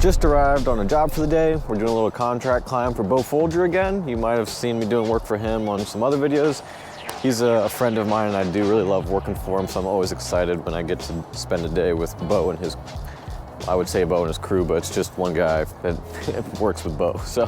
just arrived on a job for the day. We're doing a little contract climb for Bo Folger again. You might have seen me doing work for him on some other videos. He's a friend of mine and I do really love working for him, so I'm always excited when I get to spend a day with Bo and his, I would say Bo and his crew, but it's just one guy that works with Bo. So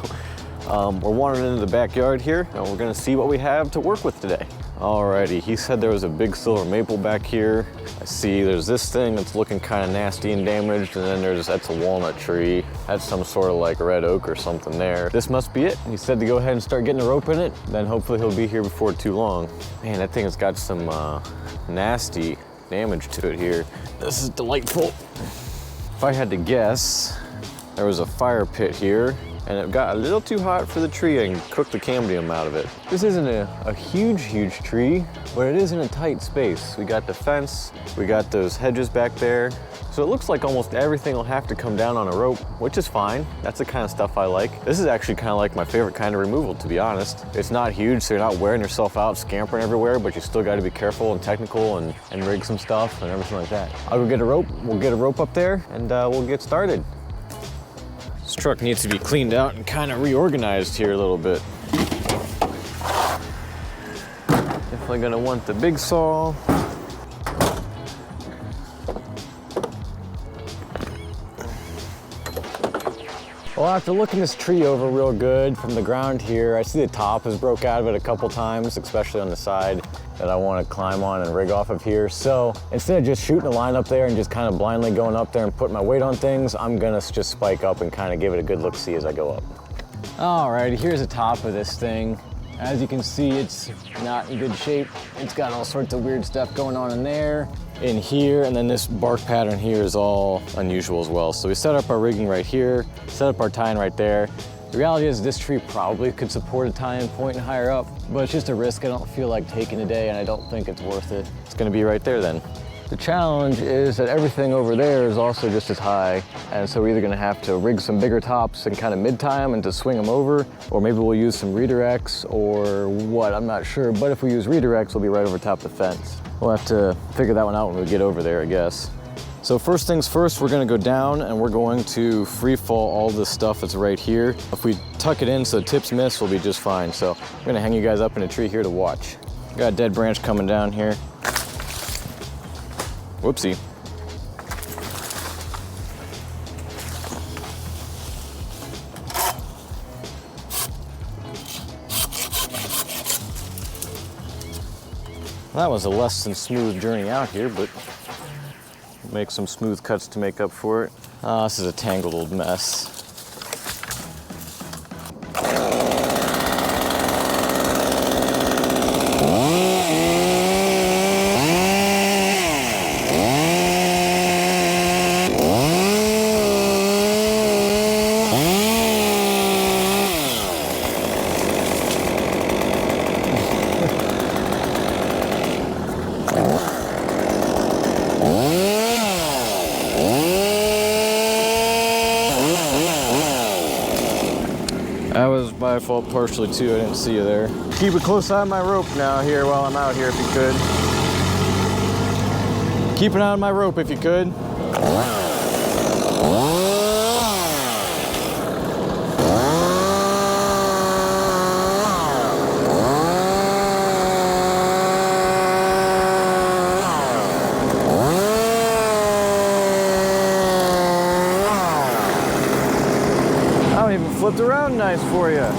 we're wandering into the backyard here and we're gonna see what we have to work with today. Alrighty, he said there was a big silver maple back here. I see there's this thing that's looking kind of nasty and damaged, and then that's a walnut tree. That's some sort of like red oak or something there. This must be it. He said to go ahead and start getting a rope in it, then hopefully he'll be here before too long. Man, that thing has got some nasty damage to it here. This is delightful. If I had to guess, there was a fire pit here, and it got a little too hot for the tree and cooked the cambium out of it. This isn't a huge tree, but it is in a tight space. We got the fence, we got those hedges back there. So it looks like almost everything will have to come down on a rope, which is fine. That's the kind of stuff I like. This is actually kind of like my favorite kind of removal, to be honest. It's not huge, so you're not wearing yourself out, scampering everywhere, but you still got to be careful and technical and rig some stuff and everything like that. I'll go get a rope, we'll get a rope up there, and we'll get started. This truck needs to be cleaned out and kind of reorganized here a little bit. Definitely gonna want the big saw. Well, after looking this tree over real good from the ground here, I see the top has broke out of it a couple times, especially on the side that I want to climb on and rig off of here. So instead of just shooting a line up there and just kind of blindly going up there and putting my weight on things, I'm gonna just spike up and kind of give it a good look-see as I go up. All right, here's the top of this thing. As you can see, it's not in good shape. It's got all sorts of weird stuff going on in there, in here, and then this bark pattern here is all unusual as well. So we set up our rigging right here, set up our tie-in right there. The reality is this tree probably could support a tie-in point and higher up, but it's just a risk I don't feel like taking today, and I don't think it's worth it. It's gonna be right there then. The challenge is that everything over there is also just as high, and so we're either gonna have to rig some bigger tops and kind of mid-tie them and to swing them over, or maybe we'll use some redirects or what, I'm not sure. But if we use redirects, we'll be right over top the fence. We'll have to figure that one out when we get over there, I guess. So first things first, we're gonna go down and we're going to free fall all this stuff that's right here. If we tuck it in so the tips miss, we'll be just fine. So I'm gonna hang you guys up in a tree here to watch. Got a dead branch coming down here. Whoopsie. That was a less than smooth journey out here, but make some smooth cuts to make up for it. This is a tangled old mess. That was my fault partially too, I didn't see you there. Keep a close eye on my rope now here while I'm out here if you could. Keep an eye on my rope if you could. Flipped around nice for you.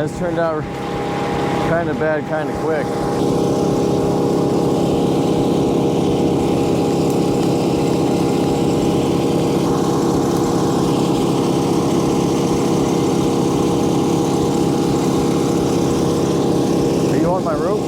This turned out kind of bad, kind of quick. Are you on my rope?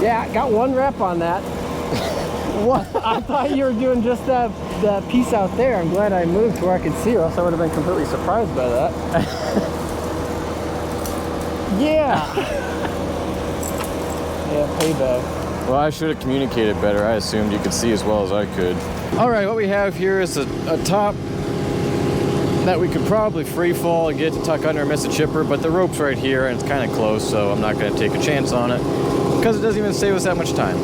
Yeah, I got 1 rep on that. What? I thought you were doing just that piece out there. I'm glad I moved to where I could see, or else I would have been completely surprised by that. Yeah. Yeah, payback. Well, I should have communicated better. I assumed you could see as well as I could. All right, what we have here is a top that we could probably free fall and get to tuck under and miss a chipper, but the rope's right here and it's kind of close, so I'm not going to take a chance on it because it doesn't even save us that much time.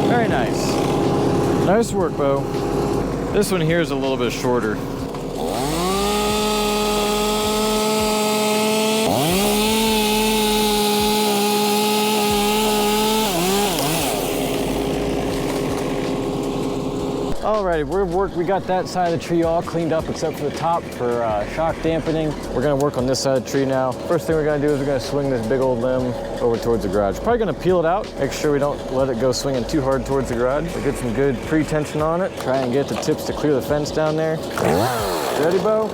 Very nice. Nice work, Bo. This one here is a little bit shorter. Alrighty, we got that side of the tree all cleaned up except for the top for shock dampening. We're gonna work on this side of the tree now. First thing we're gonna do is we're gonna swing this big old limb over towards the garage. Probably gonna peel it out, make sure we don't let it go swinging too hard towards the garage. We'll get some good pre-tension on it. Try and get the tips to clear the fence down there. Ready, Bo?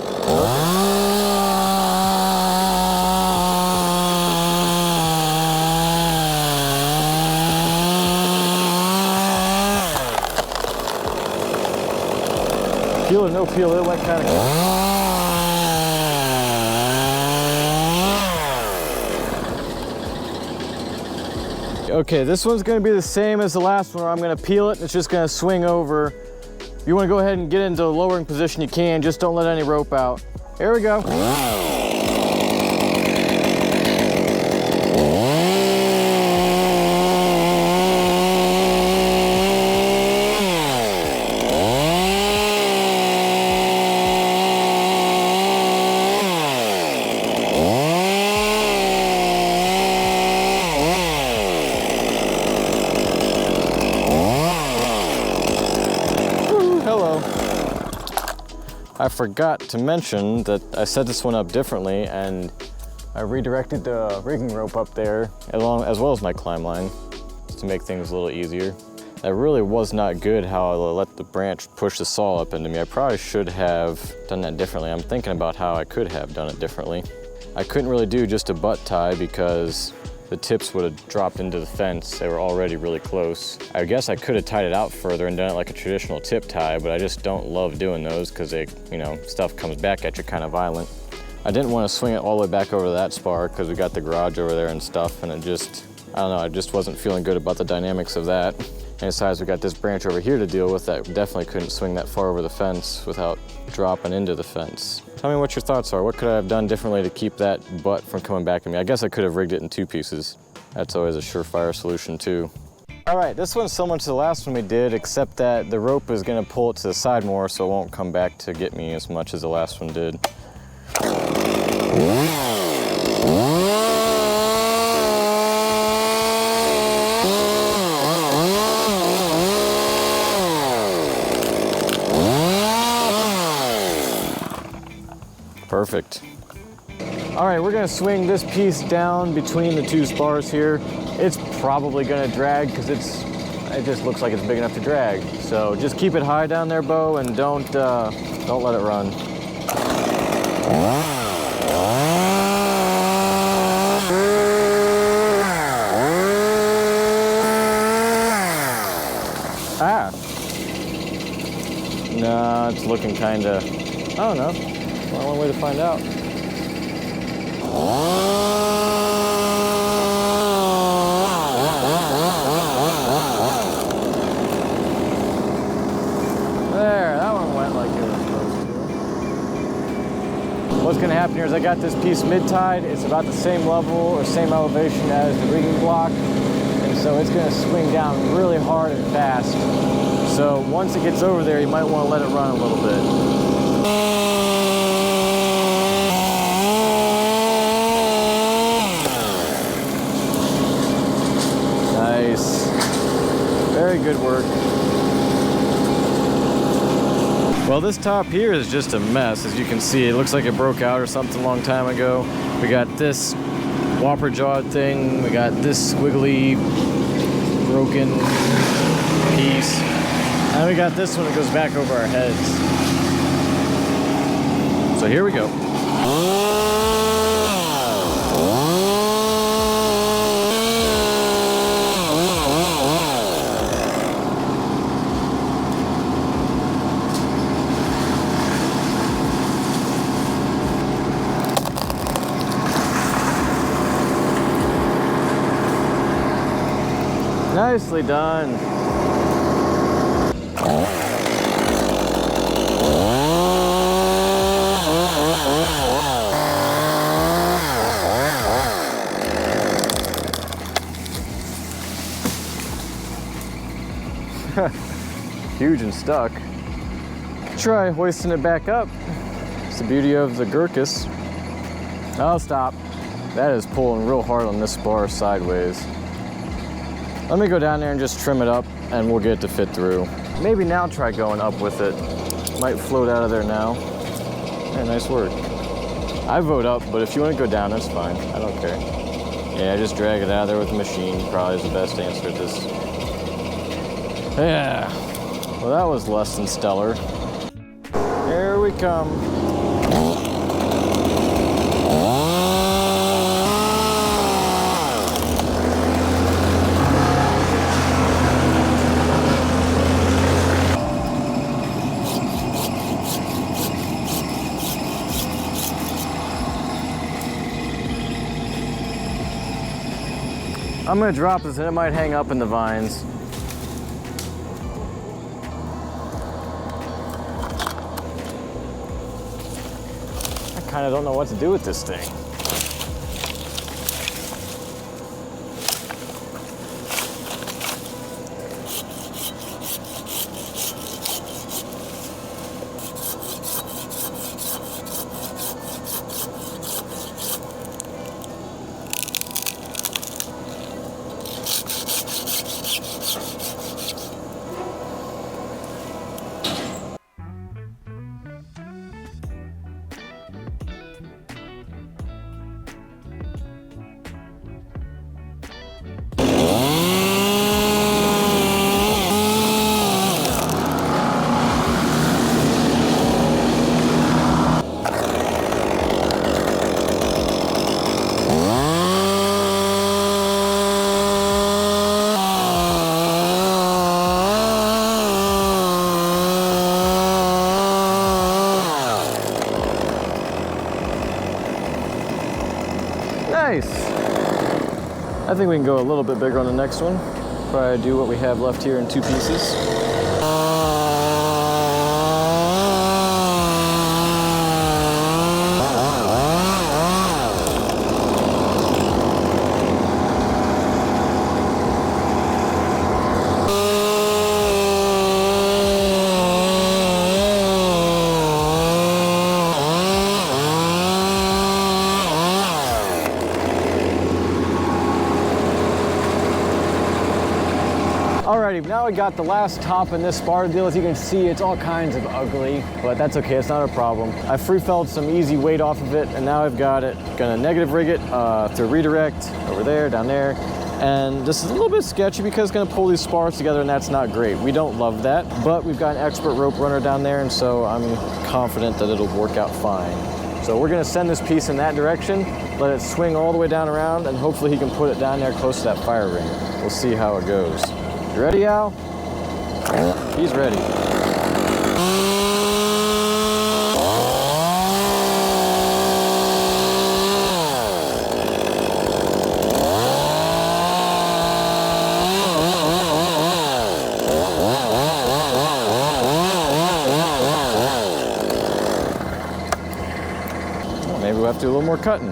Peel or no peel, it went kind of. Okay, this one's gonna be the same as the last one where I'm gonna peel it and it's just gonna swing over. If you wanna go ahead and get into a lowering position, you can, just don't let any rope out. Here we go. I forgot to mention that I set this one up differently and I redirected the rigging rope up there as well as my climb line to make things a little easier. That really was not good how I let the branch push the saw up into me. I probably should have done that differently. I'm thinking about how I could have done it differently. I couldn't really do just a butt tie because the tips would have dropped into the fence. They were already really close. I guess I could have tied it out further and done it like a traditional tip tie, but I just don't love doing those because they, stuff comes back at you kind of violent. I didn't want to swing it all the way back over to that spar because we got the garage over there and stuff, and it just, I don't know, I just wasn't feeling good about the dynamics of that. And besides, we got this branch over here to deal with that definitely couldn't swing that far over the fence without dropping into the fence. Tell me what your thoughts are. What could I have done differently to keep that butt from coming back at me? I guess I could have rigged it in 2 pieces. That's always a surefire solution too. All right, this one's similar to the last one we did, except that the rope is gonna pull it to the side more so it won't come back to get me as much as the last one did. Perfect. All right, we're gonna swing this piece down between the 2 spars here. It's probably gonna drag because it just looks like it's big enough to drag. So just keep it high down there, Bo, and don't let it run. Ah. No, it's looking kinda, I don't know. Well, one way to find out. There, that one went like it was supposed to. What's gonna happen here is I got this piece mid-tied. It's about the same level or same elevation as the rigging block. And so it's gonna swing down really hard and fast. So once it gets over there, you might wanna let it run a little bit. Nice. Very good work. Well, this top here is just a mess. As you can see, it looks like it broke out or something a long time ago. We got this whopper jawed thing. We got this squiggly broken piece. And we got this one that goes back over our heads. So here we go. Nicely done. Huge and stuck. Try hoisting it back up. It's the beauty of the Gurkus. Oh, stop. That is pulling real hard on this bar sideways. Let me go down there and just trim it up and we'll get it to fit through. Maybe now try going up with it. Might float out of there now. Yeah, nice work. I vote up, but if you want to go down, that's fine. I don't care. Yeah, just drag it out of there with the machine. Probably is the best answer to this. Yeah. Well, that was less than stellar. Here we come. I'm gonna drop this and it might hang up in the vines. I kinda don't know what to do with this thing. Nice. I think we can go a little bit bigger on the next one. Probably do what we have left here in 2 pieces. Alrighty, now we got the last top in this bar to deal with. You can see it's all kinds of ugly, but that's okay, it's not a problem. I free felled some easy weight off of it, and now I've got it. Gonna negative rig it through redirect, over there, down there. And this is a little bit sketchy because it's gonna pull these spars together and that's not great. We don't love that, but we've got an expert rope runner down there, and so I'm confident that it'll work out fine. So we're gonna send this piece in that direction, let it swing all the way down around, and hopefully he can put it down there close to that fire ring. We'll see how it goes. You ready, Al? He's ready. Well, maybe we'll have to do a little more cutting.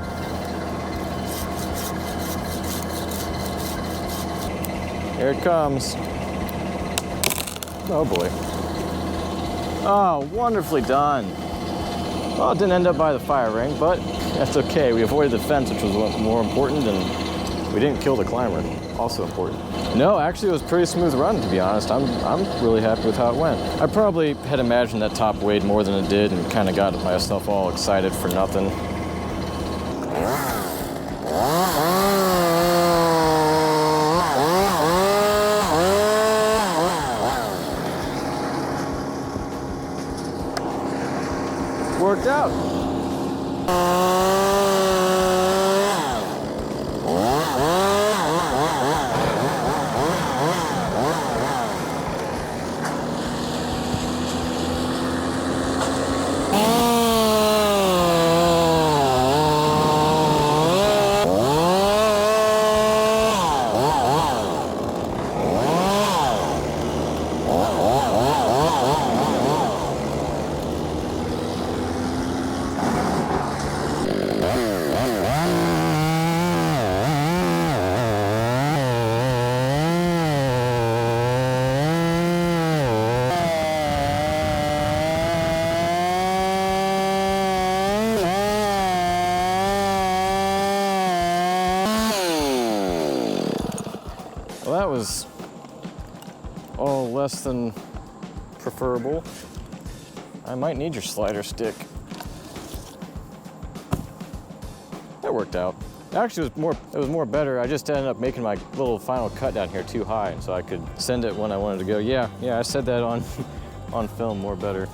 Here it comes. Oh boy. Oh, wonderfully done. Well, it didn't end up by the fire ring, but that's okay. We avoided the fence, which was more important, and we didn't kill the climber. Also important. No, actually it was a pretty smooth run, to be honest. I'm really happy with how it went. I probably had imagined that top weighed more than it did and kind of got myself all excited for nothing. all less than preferable. I might need your slider stick. That worked out. Actually, it was more better. I just ended up making my little final cut down here too high, so I could send it when I wanted to go. Yeah, I said that on on film, more better.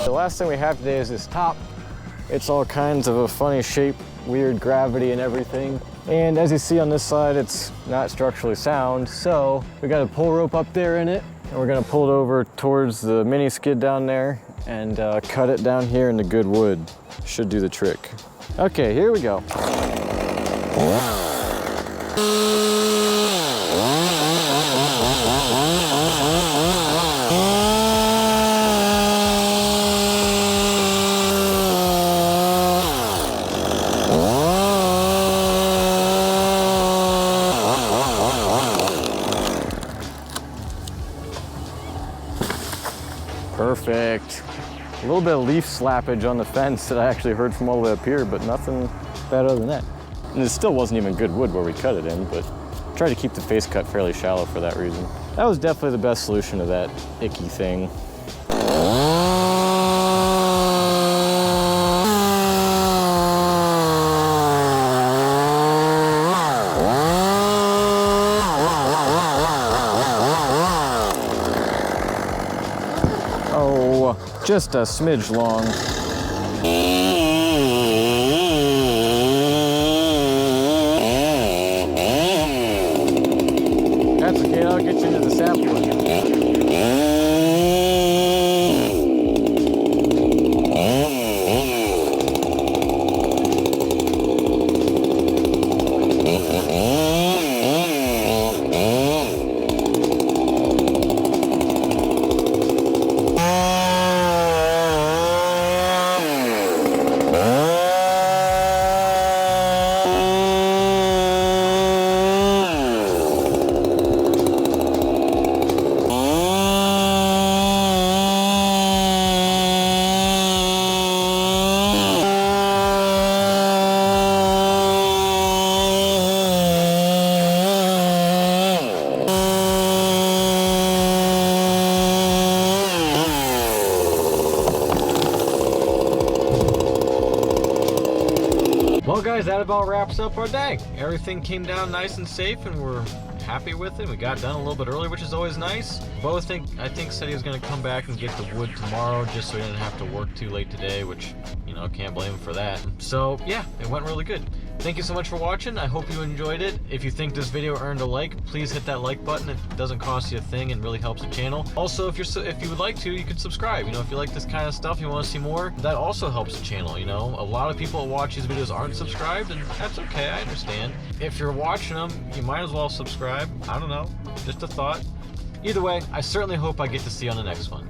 The last thing we have today is this top. It's all kinds of a funny shape, weird gravity and everything. And as you see on this side, it's not structurally sound. So we got a pull rope up there in it, and we're gonna pull it over towards the mini skid down there and cut it down here into good wood. Should do the trick. Okay, here we go. Perfect. A little bit of leaf slappage on the fence that I actually heard from all the way up here, but nothing better than that. And it still wasn't even good wood where we cut it in, but tried to keep the face cut fairly shallow for that reason. That was definitely the best solution to that icky thing. Oh, just a smidge long. That's okay, I'll get you into the sapling. Well guys, that about wraps up our day. Everything came down nice and safe and we're happy with it. We got done a little bit early, which is always nice. Bo I think said he was gonna come back and get the wood tomorrow just so he didn't have to work too late today, which, you know, can't blame him for that. So yeah, it went really good. Thank you so much for watching. I hope you enjoyed it. If you think this video earned a like, please hit that like button. It doesn't cost you a thing and really helps the channel. Also, if you would like to, you could subscribe. You know, if you like this kind of stuff, you want to see more, that also helps the channel, you know. A lot of people that watch these videos aren't subscribed, and that's okay, I understand. If you're watching them, you might as well subscribe. I don't know, just a thought. Either way, I certainly hope I get to see you on the next one.